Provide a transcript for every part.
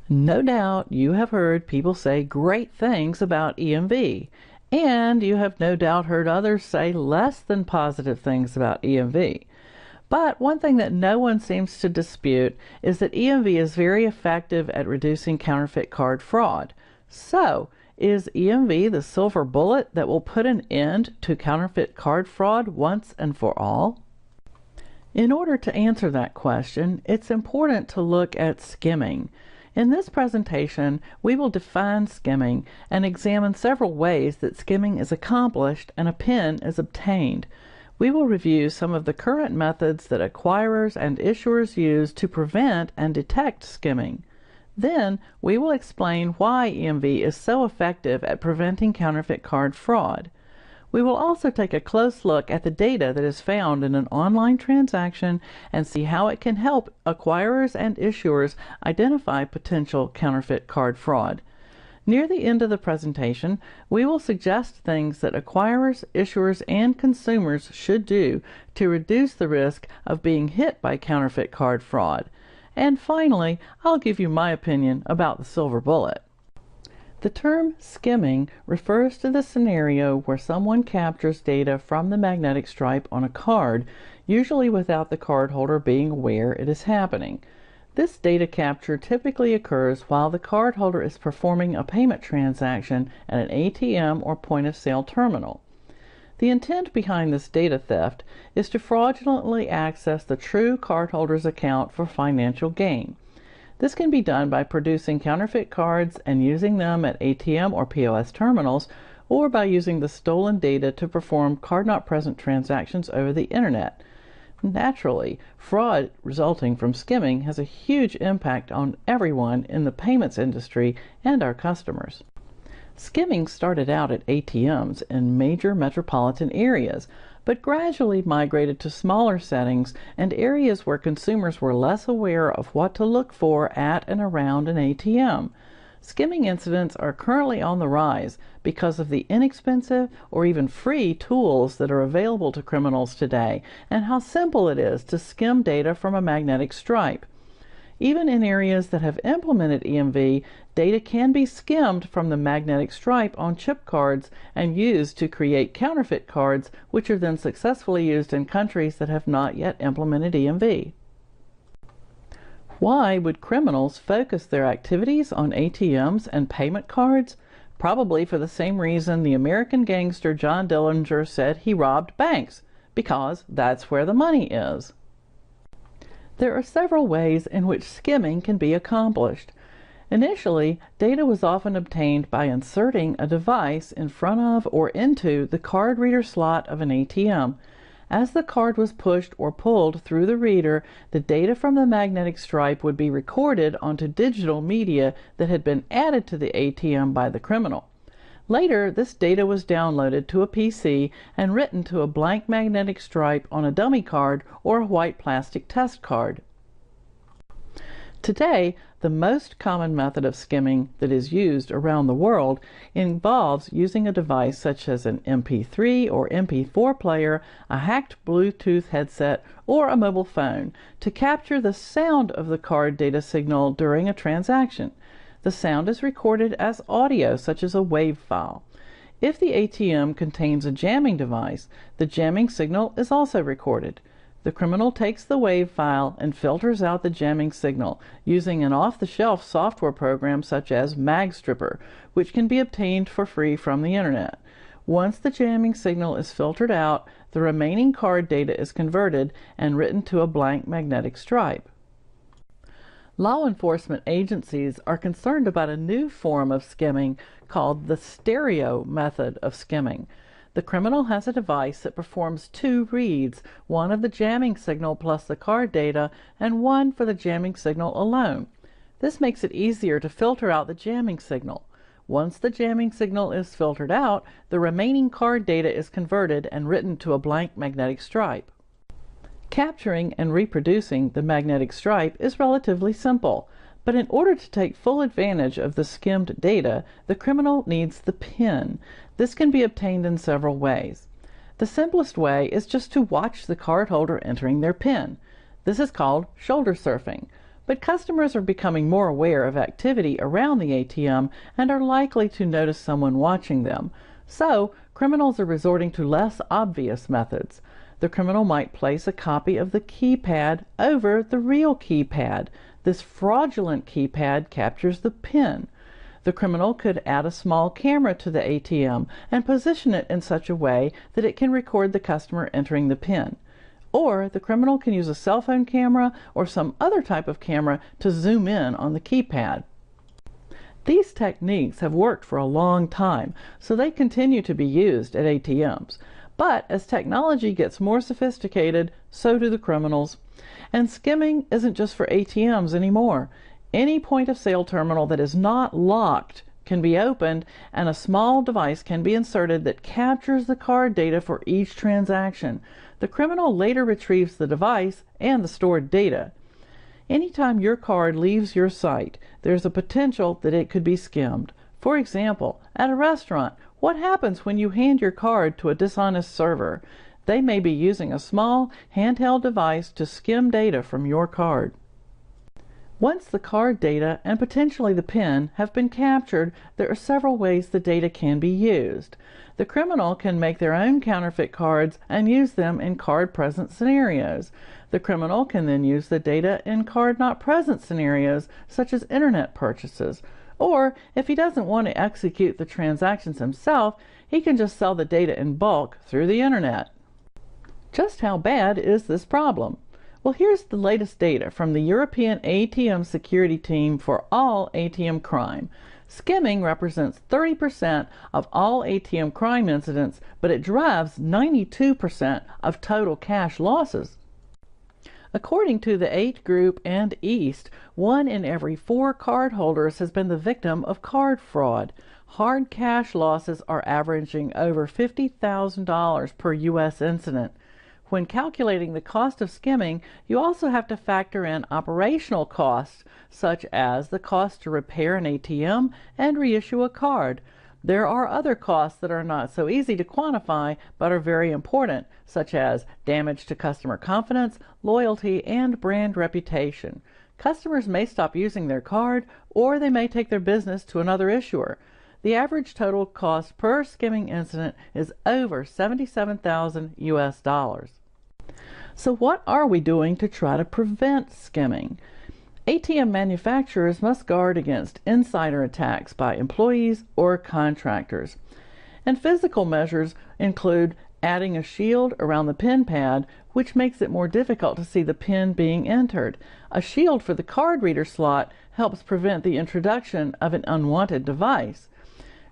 No doubt you have heard people say great things about EMV, and you have no doubt heard others say less than positive things about EMV. But one thing that no one seems to dispute is that EMV is very effective at reducing counterfeit card fraud. So, is EMV the silver bullet that will put an end to counterfeit card fraud once and for all? In order to answer that question, it's important to look at skimming. In this presentation, we will define skimming and examine several ways that skimming is accomplished and a PIN is obtained. We will review some of the current methods that acquirers and issuers use to prevent and detect skimming. Then, we will explain why EMV is so effective at preventing counterfeit card fraud. We will also take a close look at the data that is found in an online transaction and see how it can help acquirers and issuers identify potential counterfeit card fraud. Near the end of the presentation, we will suggest things that acquirers, issuers, and consumers should do to reduce the risk of being hit by counterfeit card fraud. And finally, I'll give you my opinion about the silver bullet. The term skimming refers to the scenario where someone captures data from the magnetic stripe on a card, usually without the cardholder being aware it is happening. This data capture typically occurs while the cardholder is performing a payment transaction at an ATM or point-of-sale terminal. The intent behind this data theft is to fraudulently access the true cardholder's account for financial gain. This can be done by producing counterfeit cards and using them at ATM or POS terminals, or by using the stolen data to perform card-not-present transactions over the internet. Naturally, fraud resulting from skimming has a huge impact on everyone in the payments industry and our customers. Skimming started out at ATMs in major metropolitan areas, but gradually migrated to smaller settings and areas where consumers were less aware of what to look for at and around an ATM. Skimming incidents are currently on the rise because of the inexpensive or even free tools that are available to criminals today and how simple it is to skim data from a magnetic stripe. Even in areas that have implemented EMV, data can be skimmed from the magnetic stripe on chip cards and used to create counterfeit cards, which are then successfully used in countries that have not yet implemented EMV. Why would criminals focus their activities on ATMs and payment cards? Probably for the same reason the American gangster John Dillinger said he robbed banks, because that's where the money is. There are several ways in which skimming can be accomplished. Initially, data was often obtained by inserting a device in front of or into the card reader slot of an ATM. As the card was pushed or pulled through the reader, the data from the magnetic stripe would be recorded onto digital media that had been added to the ATM by the criminal. Later, this data was downloaded to a PC and written to a blank magnetic stripe on a dummy card or a white plastic test card. Today, the most common method of skimming that is used around the world involves using a device such as an MP3 or MP4 player, a hacked Bluetooth headset, or a mobile phone to capture the sound of the card data signal during a transaction. The sound is recorded as audio, such as a WAV file. If the ATM contains a jamming device, the jamming signal is also recorded. The criminal takes the WAV file and filters out the jamming signal using an off-the-shelf software program such as MagStripper, which can be obtained for free from the internet. Once the jamming signal is filtered out, the remaining card data is converted and written to a blank magnetic stripe. Law enforcement agencies are concerned about a new form of skimming called the stereo method of skimming. The criminal has a device that performs two reads, one of the jamming signal plus the card data, and one for the jamming signal alone. This makes it easier to filter out the jamming signal. Once the jamming signal is filtered out, the remaining card data is converted and written to a blank magnetic stripe. Capturing and reproducing the magnetic stripe is relatively simple, but in order to take full advantage of the skimmed data, the criminal needs the PIN. This can be obtained in several ways. The simplest way is just to watch the cardholder entering their PIN. This is called shoulder surfing. But customers are becoming more aware of activity around the ATM and are likely to notice someone watching them. So, criminals are resorting to less obvious methods. The criminal might place a copy of the keypad over the real keypad. This fraudulent keypad captures the PIN. The criminal could add a small camera to the ATM and position it in such a way that it can record the customer entering the PIN. Or the criminal can use a cell phone camera or some other type of camera to zoom in on the keypad. These techniques have worked for a long time, so they continue to be used at ATMs. But as technology gets more sophisticated, so do the criminals. And skimming isn't just for ATMs anymore. Any point-of-sale terminal that is not locked can be opened, and a small device can be inserted that captures the card data for each transaction. The criminal later retrieves the device and the stored data. Anytime your card leaves your site, there's a potential that it could be skimmed. For example, at a restaurant, what happens when you hand your card to a dishonest server? They may be using a small handheld device to skim data from your card. Once the card data and potentially the PIN have been captured, there are several ways the data can be used. The criminal can make their own counterfeit cards and use them in card-present scenarios. The criminal can then use the data in card-not-present scenarios, such as internet purchases. Or, if he doesn't want to execute the transactions himself, he can just sell the data in bulk through the internet. Just how bad is this problem? Well, here's the latest data from the European ATM security team for all ATM crime. Skimming represents 30% of all ATM crime incidents, but it drives 92% of total cash losses. According to the 8 Group and East, 1 in every 4 cardholders has been the victim of card fraud. Hard cash losses are averaging over $50,000 per U.S. incident. When calculating the cost of skimming, you also have to factor in operational costs, such as the cost to repair an ATM and reissue a card. There are other costs that are not so easy to quantify, but are very important, such as damage to customer confidence, loyalty, and brand reputation. Customers may stop using their card, or they may take their business to another issuer. The average total cost per skimming incident is over $77,000 US. So what are we doing to try to prevent skimming? ATM manufacturers must guard against insider attacks by employees or contractors. And physical measures include adding a shield around the PIN pad, which makes it more difficult to see the PIN being entered. A shield for the card reader slot helps prevent the introduction of an unwanted device.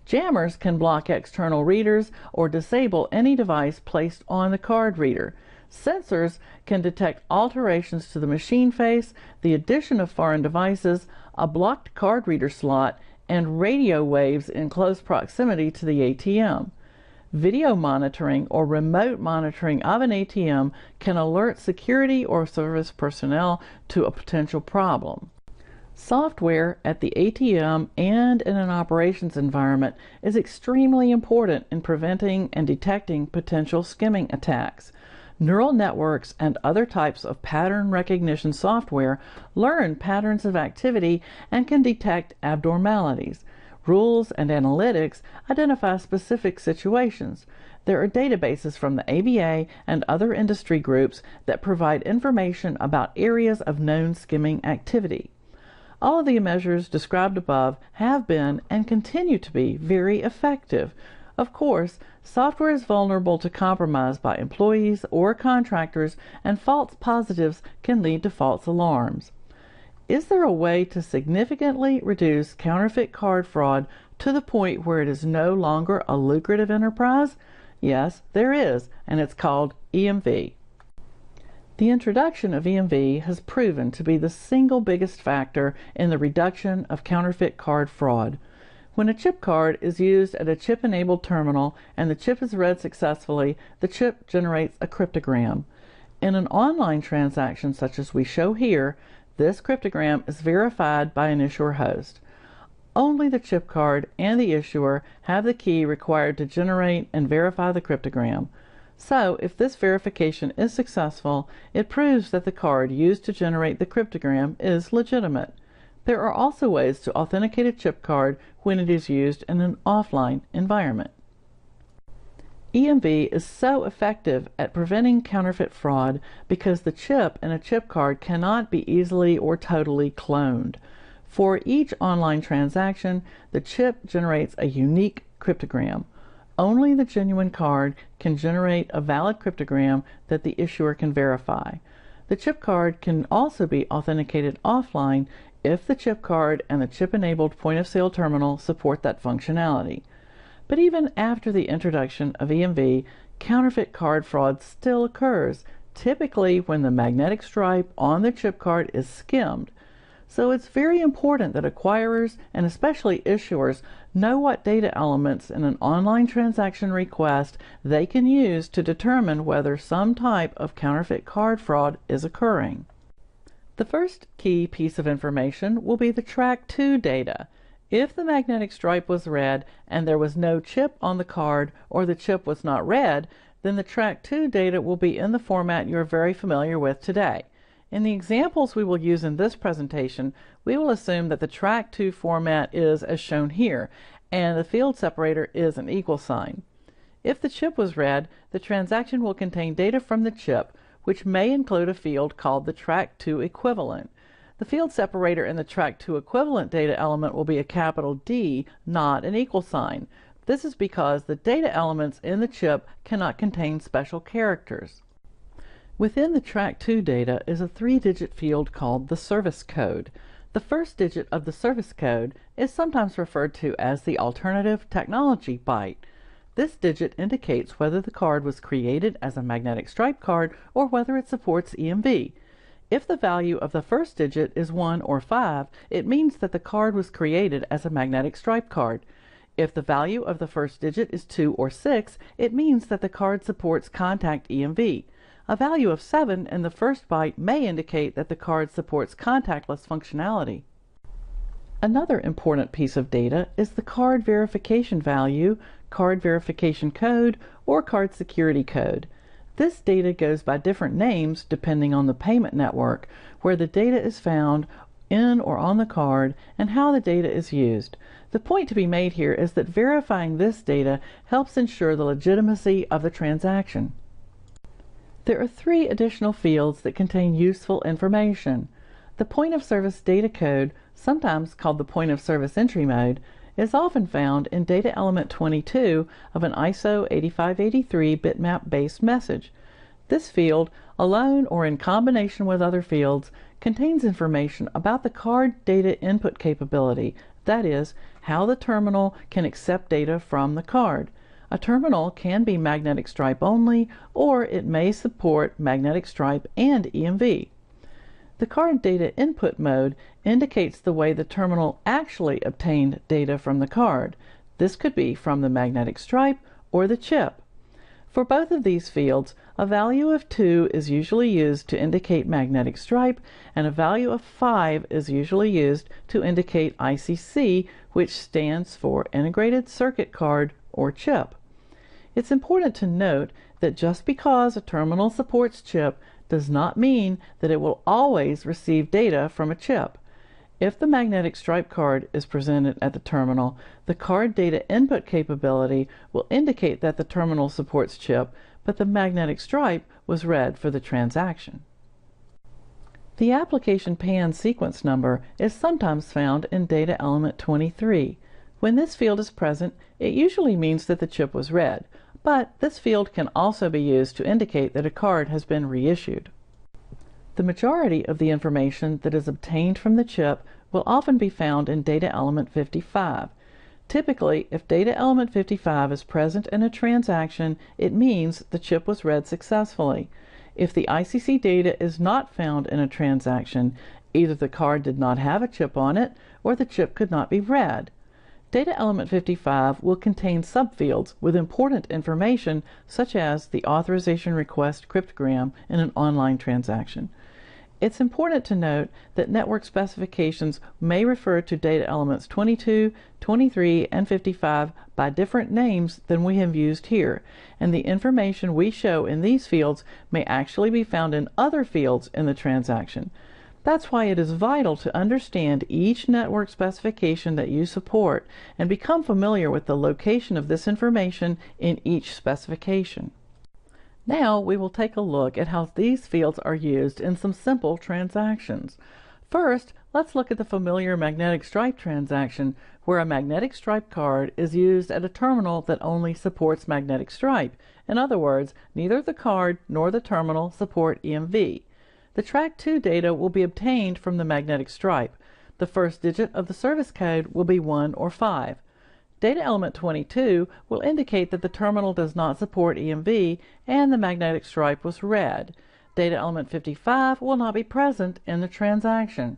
Jammers can block external readers or disable any device placed on the card reader. Sensors can detect alterations to the machine face, the addition of foreign devices, a blocked card reader slot, and radio waves in close proximity to the ATM. Video monitoring or remote monitoring of an ATM can alert security or service personnel to a potential problem. Software at the ATM and in an operations environment is extremely important in preventing and detecting potential skimming attacks. Neural networks and other types of pattern recognition software learn patterns of activity and can detect abnormalities. Rules and analytics identify specific situations. There are databases from the ABA and other industry groups that provide information about areas of known skimming activity. All of the measures described above have been and continue to be very effective. Of course, software is vulnerable to compromise by employees or contractors, and false positives can lead to false alarms. Is there a way to significantly reduce counterfeit card fraud to the point where it is no longer a lucrative enterprise? Yes, there is, and it's called EMV. The introduction of EMV has proven to be the single biggest factor in the reduction of counterfeit card fraud. When a chip card is used at a chip-enabled terminal and the chip is read successfully, the chip generates a cryptogram. In an online transaction such as we show here, this cryptogram is verified by an issuer host. Only the chip card and the issuer have the key required to generate and verify the cryptogram. So, if this verification is successful, it proves that the card used to generate the cryptogram is legitimate. There are also ways to authenticate a chip card when it is used in an offline environment. EMV is so effective at preventing counterfeit fraud because the chip in a chip card cannot be easily or totally cloned. For each online transaction, the chip generates a unique cryptogram. Only the genuine card can generate a valid cryptogram that the issuer can verify. The chip card can also be authenticated offline if the chip card and the chip-enabled point-of-sale terminal support that functionality. But even after the introduction of EMV, counterfeit card fraud still occurs, typically when the magnetic stripe on the chip card is skimmed. So it's very important that acquirers and especially issuers know what data elements in an online transaction request they can use to determine whether some type of counterfeit card fraud is occurring. The first key piece of information will be the track to data. If the magnetic stripe was red and there was no chip on the card, or the chip was not red, then the track to data will be in the format you're very familiar with today. In the examples we will use in this presentation, we will assume that the track to format is as shown here, and the field separator is an equal sign. If the chip was red, the transaction will contain data from the chip, which may include a field called the track to equivalent. The field separator in the track to equivalent data element will be a capital D, not an equal sign. This is because the data elements in the chip cannot contain special characters. Within the track to data is a 3-digit field called the service code. The first digit of the service code is sometimes referred to as the alternative technology byte. This digit indicates whether the card was created as a magnetic stripe card or whether it supports EMV. If the value of the first digit is 1 or 5, it means that the card was created as a magnetic stripe card. If the value of the first digit is 2 or 6, it means that the card supports contact EMV. A value of 7 in the first byte may indicate that the card supports contactless functionality. Another important piece of data is the card verification value, card verification code, or card security code. This data goes by different names depending on the payment network, where the data is found in or on the card, and how the data is used. The point to be made here is that verifying this data helps ensure the legitimacy of the transaction. There are 3 additional fields that contain useful information. The point of service data code, sometimes called the point of service entry mode, is often found in data element 22 of an ISO 8583 bitmap-based message. This field, alone or in combination with other fields, contains information about the card data input capability, that is, how the terminal can accept data from the card. A terminal can be magnetic stripe only, or it may support magnetic stripe and EMV. The card data input mode indicates the way the terminal actually obtained data from the card. This could be from the magnetic stripe or the chip. For both of these fields, a value of 2 is usually used to indicate magnetic stripe, and a value of 5 is usually used to indicate ICC, which stands for Integrated Circuit Card or chip. It's important to note that just because a terminal supports chip does not mean that it will always receive data from a chip. If the magnetic stripe card is presented at the terminal, the card data input capability will indicate that the terminal supports chip, but the magnetic stripe was read for the transaction. The application PAN sequence number is sometimes found in data element 23. When this field is present, it usually means that the chip was read, but this field can also be used to indicate that a card has been reissued. The majority of the information that is obtained from the chip will often be found in data element 55. Typically, if data element 55 is present in a transaction, it means the chip was read successfully. If the ICC data is not found in a transaction, either the card did not have a chip on it, or the chip could not be read. Data element 55 will contain subfields with important information, such as the authorization request cryptogram in an online transaction. It's important to note that network specifications may refer to data elements 22, 23, and 55 by different names than we have used here, and the information we show in these fields may actually be found in other fields in the transaction. That's why it is vital to understand each network specification that you support and become familiar with the location of this information in each specification. Now we will take a look at how these fields are used in some simple transactions. First, let's look at the familiar magnetic stripe transaction, where a magnetic stripe card is used at a terminal that only supports magnetic stripe. In other words, neither the card nor the terminal support EMV. The track 2 data will be obtained from the magnetic stripe. The first digit of the service code will be 1 or 5. Data element 22 will indicate that the terminal does not support EMV and the magnetic stripe was read. Data element 55 will not be present in the transaction.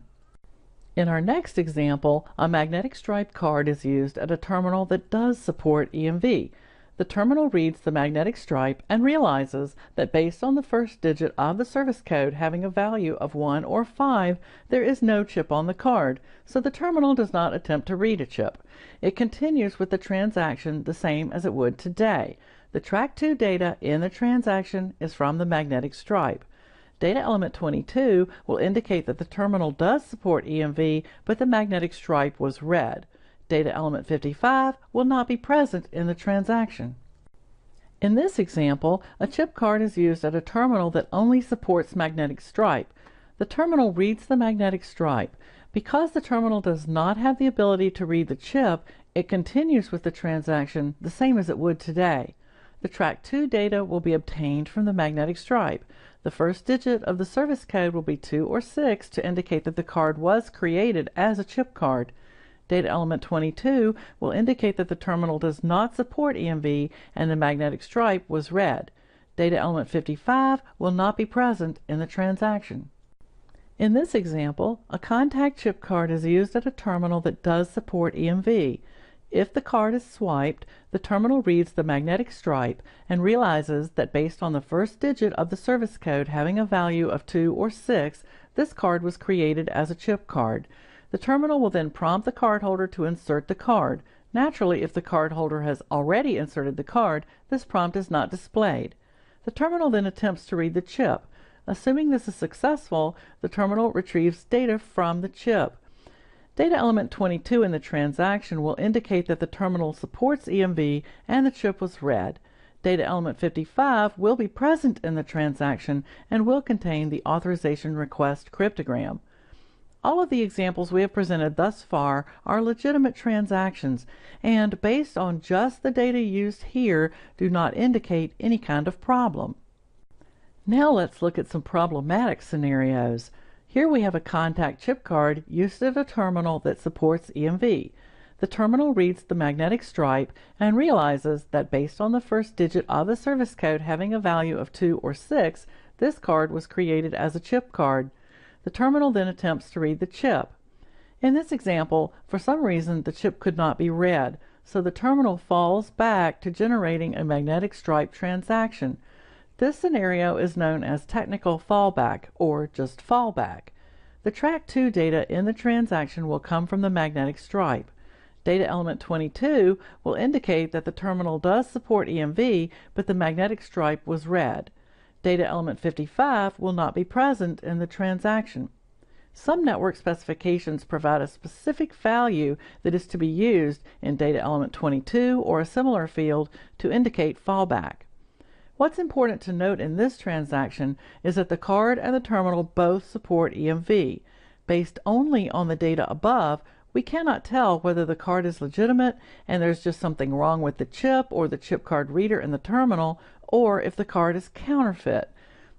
In our next example, a magnetic stripe card is used at a terminal that does support EMV. The terminal reads the magnetic stripe and realizes that based on the first digit of the service code having a value of 1 or 5, there is no chip on the card, so the terminal does not attempt to read a chip. It continues with the transaction the same as it would today. The track 2 data in the transaction is from the magnetic stripe. Data element 22 will indicate that the terminal does support EMV, but the magnetic stripe was read. Data element 55 will not be present in the transaction. In this example, a chip card is used at a terminal that only supports magnetic stripe. The terminal reads the magnetic stripe. Because the terminal does not have the ability to read the chip, it continues with the transaction the same as it would today. The track 2 data will be obtained from the magnetic stripe. The first digit of the service code will be 2 or 6 to indicate that the card was created as a chip card. Data element 22 will indicate that the terminal does not support EMV and the magnetic stripe was read. Data element 55 will not be present in the transaction. In this example, a contact chip card is used at a terminal that does support EMV. If the card is swiped, the terminal reads the magnetic stripe and realizes that based on the first digit of the service code having a value of 2 or 6, this card was created as a chip card. The terminal will then prompt the cardholder to insert the card. Naturally, if the cardholder has already inserted the card, this prompt is not displayed. The terminal then attempts to read the chip. Assuming this is successful, the terminal retrieves data from the chip. Data element 22 in the transaction will indicate that the terminal supports EMV and the chip was read. Data element 55 will be present in the transaction and will contain the authorization request cryptogram. All of the examples we have presented thus far are legitimate transactions and, based on just the data used here, do not indicate any kind of problem. Now let's look at some problematic scenarios. Here we have a contact chip card used at a terminal that supports EMV. The terminal reads the magnetic stripe and realizes that based on the first digit of the service code having a value of 2 or 6, this card was created as a chip card. The terminal then attempts to read the chip. In this example, for some reason the chip could not be read, so the terminal falls back to generating a magnetic stripe transaction. This scenario is known as technical fallback, or just fallback. The track 2 data in the transaction will come from the magnetic stripe. Data element 22 will indicate that the terminal does support EMV, but the magnetic stripe was read. Data element 55 will not be present in the transaction. Some network specifications provide a specific value that is to be used in data element 22 or a similar field to indicate fallback. What's important to note in this transaction is that the card and the terminal both support EMV. Based only on the data above, we cannot tell whether the card is legitimate and there's just something wrong with the chip or the chip card reader in the terminal, or if the card is counterfeit.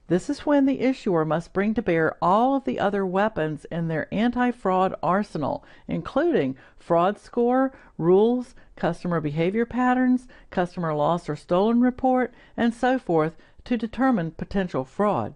This is when the issuer must bring to bear all of the other weapons in their anti-fraud arsenal, including fraud score, rules, customer behavior patterns, customer lost or stolen report, and so forth to determine potential fraud.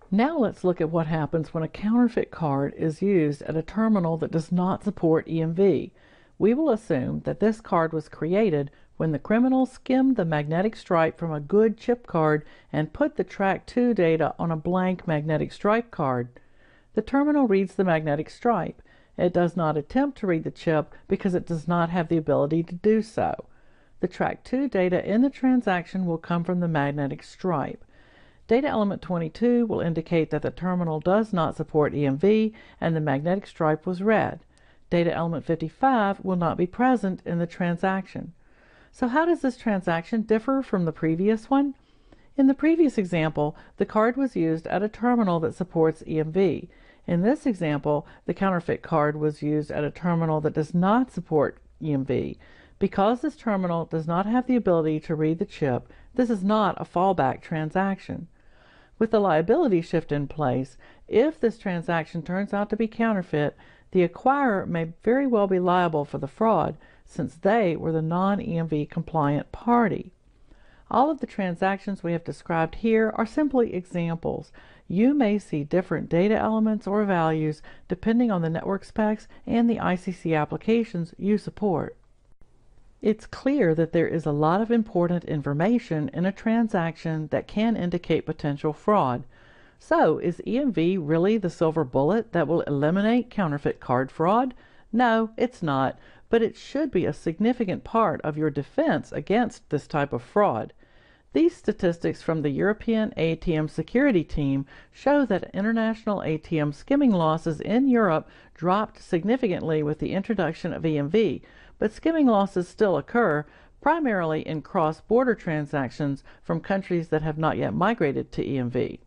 Now let's look at what happens when a counterfeit card is used at a terminal that does not support EMV. We will assume that this card was created when the criminal skimmed the magnetic stripe from a good chip card and put the track 2 data on a blank magnetic stripe card. The terminal reads the magnetic stripe. It does not attempt to read the chip because it does not have the ability to do so. The track 2 data in the transaction will come from the magnetic stripe. Data element 22 will indicate that the terminal does not support EMV and the magnetic stripe was read. Data element 55 will not be present in the transaction. So how does this transaction differ from the previous one? In the previous example, the card was used at a terminal that supports EMV. In this example, the counterfeit card was used at a terminal that does not support EMV. Because this terminal does not have the ability to read the chip, this is not a fallback transaction. With the liability shift in place, if this transaction turns out to be counterfeit, the acquirer may very well be liable for the fraud, since they were the non-EMV compliant party. All of the transactions we have described here are simply examples. You may see different data elements or values depending on the network specs and the ICC applications you support. It's clear that there is a lot of important information in a transaction that can indicate potential fraud. So, is EMV really the silver bullet that will eliminate counterfeit card fraud? No, it's not, but it should be a significant part of your defense against this type of fraud. These statistics from the European ATM security team show that international ATM skimming losses in Europe dropped significantly with the introduction of EMV, but skimming losses still occur, primarily in cross-border transactions from countries that have not yet migrated to EMV.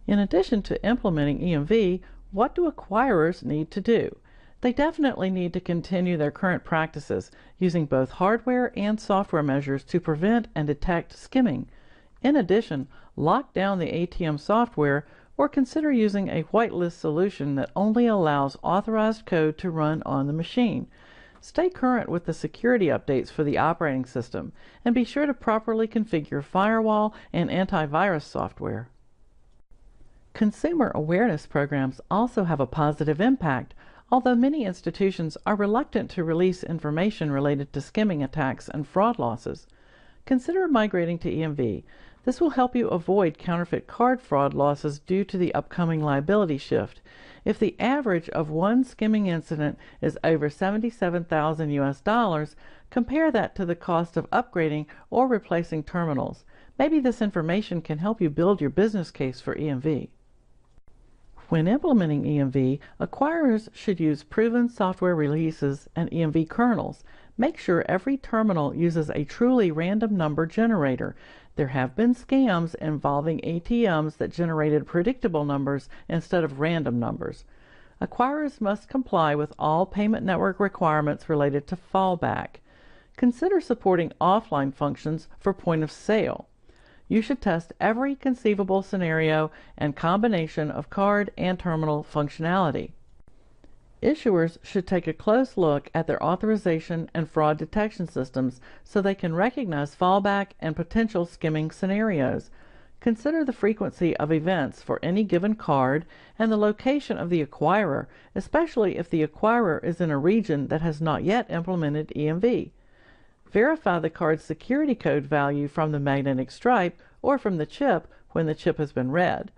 In addition to implementing EMV, what do acquirers need to do? They definitely need to continue their current practices, using both hardware and software measures to prevent and detect skimming. In addition, lock down the ATM software or consider using a whitelist solution that only allows authorized code to run on the machine. Stay current with the security updates for the operating system, and be sure to properly configure firewall and antivirus software. Consumer awareness programs also have a positive impact, although many institutions are reluctant to release information related to skimming attacks and fraud losses. Consider migrating to EMV. This will help you avoid counterfeit card fraud losses due to the upcoming liability shift. If the average of one skimming incident is over $77,000 US, compare that to the cost of upgrading or replacing terminals. Maybe this information can help you build your business case for EMV. When implementing EMV, acquirers should use proven software releases and EMV kernels. Make sure every terminal uses a truly random number generator. There have been scams involving ATMs that generated predictable numbers instead of random numbers. Acquirers must comply with all payment network requirements related to fallback. Consider supporting offline functions for point of sale. You should test every conceivable scenario and combination of card and terminal functionality. Issuers should take a close look at their authorization and fraud detection systems so they can recognize fallback and potential skimming scenarios. Consider the frequency of events for any given card and the location of the acquirer, especially if the acquirer is in a region that has not yet implemented EMV. Verify the card's security code value from the magnetic stripe or from the chip when the chip has been read.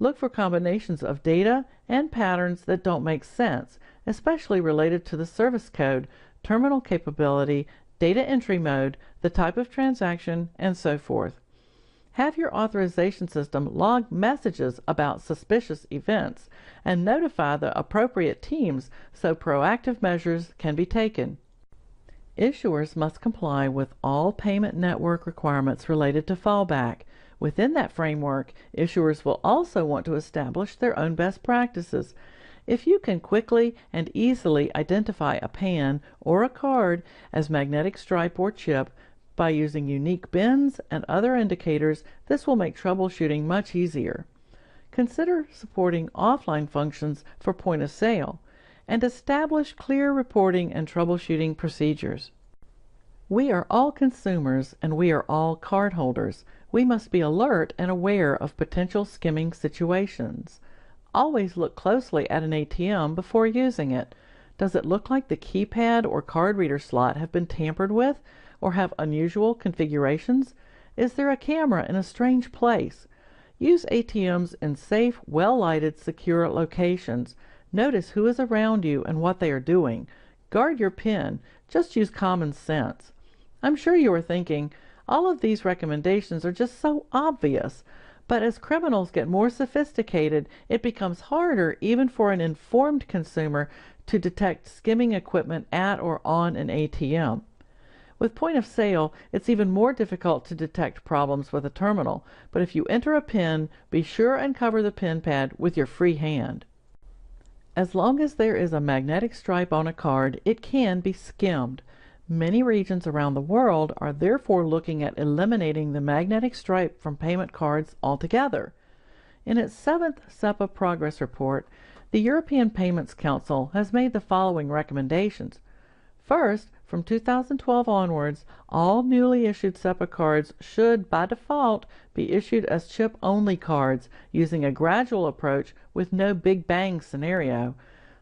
Look for combinations of data and patterns that don't make sense, especially related to the service code, terminal capability, data entry mode, the type of transaction, and so forth. Have your authorization system log messages about suspicious events and notify the appropriate teams so proactive measures can be taken. Issuers must comply with all payment network requirements related to fallback. Within that framework, issuers will also want to establish their own best practices. If you can quickly and easily identify a PAN or a card as magnetic stripe or chip by using unique bins and other indicators, this will make troubleshooting much easier. Consider supporting offline functions for point of sale, and establish clear reporting and troubleshooting procedures. We are all consumers and we are all cardholders. We must be alert and aware of potential skimming situations. Always look closely at an ATM before using it. Does it look like the keypad or card reader slot have been tampered with or have unusual configurations? Is there a camera in a strange place? Use ATMs in safe, well-lighted, secure locations. Notice who is around you and what they are doing. Guard your PIN. Just use common sense. I'm sure you are thinking, all of these recommendations are just so obvious. But as criminals get more sophisticated, it becomes harder even for an informed consumer to detect skimming equipment at or on an ATM. With point of sale, it's even more difficult to detect problems with a terminal, but if you enter a PIN, be sure and cover the PIN pad with your free hand. As long as there is a magnetic stripe on a card, it can be skimmed. Many regions around the world are therefore looking at eliminating the magnetic stripe from payment cards altogether. In its 7th SEPA Progress Report, the European Payments Council has made the following recommendations. First, from 2012 onwards, all newly issued SEPA cards should, by default, be issued as chip-only cards using a gradual approach with no big bang scenario.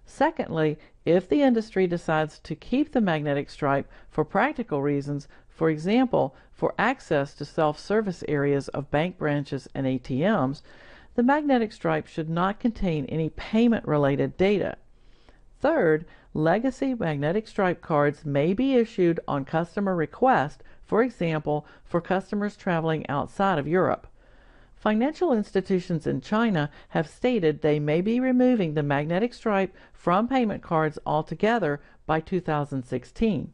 Secondly, if the industry decides to keep the magnetic stripe for practical reasons, for example, for access to self-service areas of bank branches and ATMs, the magnetic stripe should not contain any payment-related data. Third, legacy magnetic stripe cards may be issued on customer request, for example, for customers traveling outside of Europe. Financial institutions in China have stated they may be removing the magnetic stripe from payment cards altogether by 2016.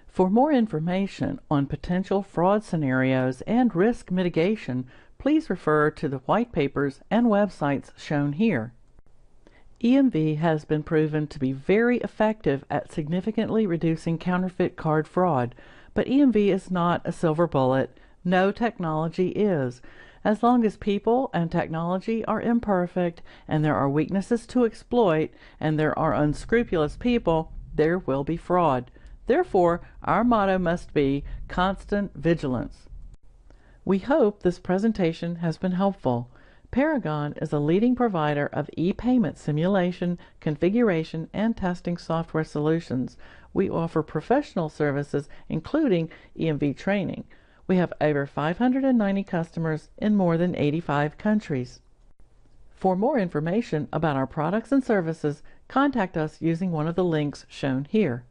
For more information on potential fraud scenarios and risk mitigation, please refer to the white papers and websites shown here. EMV has been proven to be very effective at significantly reducing counterfeit card fraud, but EMV is not a silver bullet. No technology is. As long as people and technology are imperfect, and there are weaknesses to exploit, and there are unscrupulous people, there will be fraud. Therefore, our motto must be constant vigilance. We hope this presentation has been helpful. Paragon is a leading provider of e-payment simulation, configuration, and testing software solutions. We offer professional services, including EMV training. We have over 590 customers in more than 85 countries. For more information about our products and services, contact us using one of the links shown here.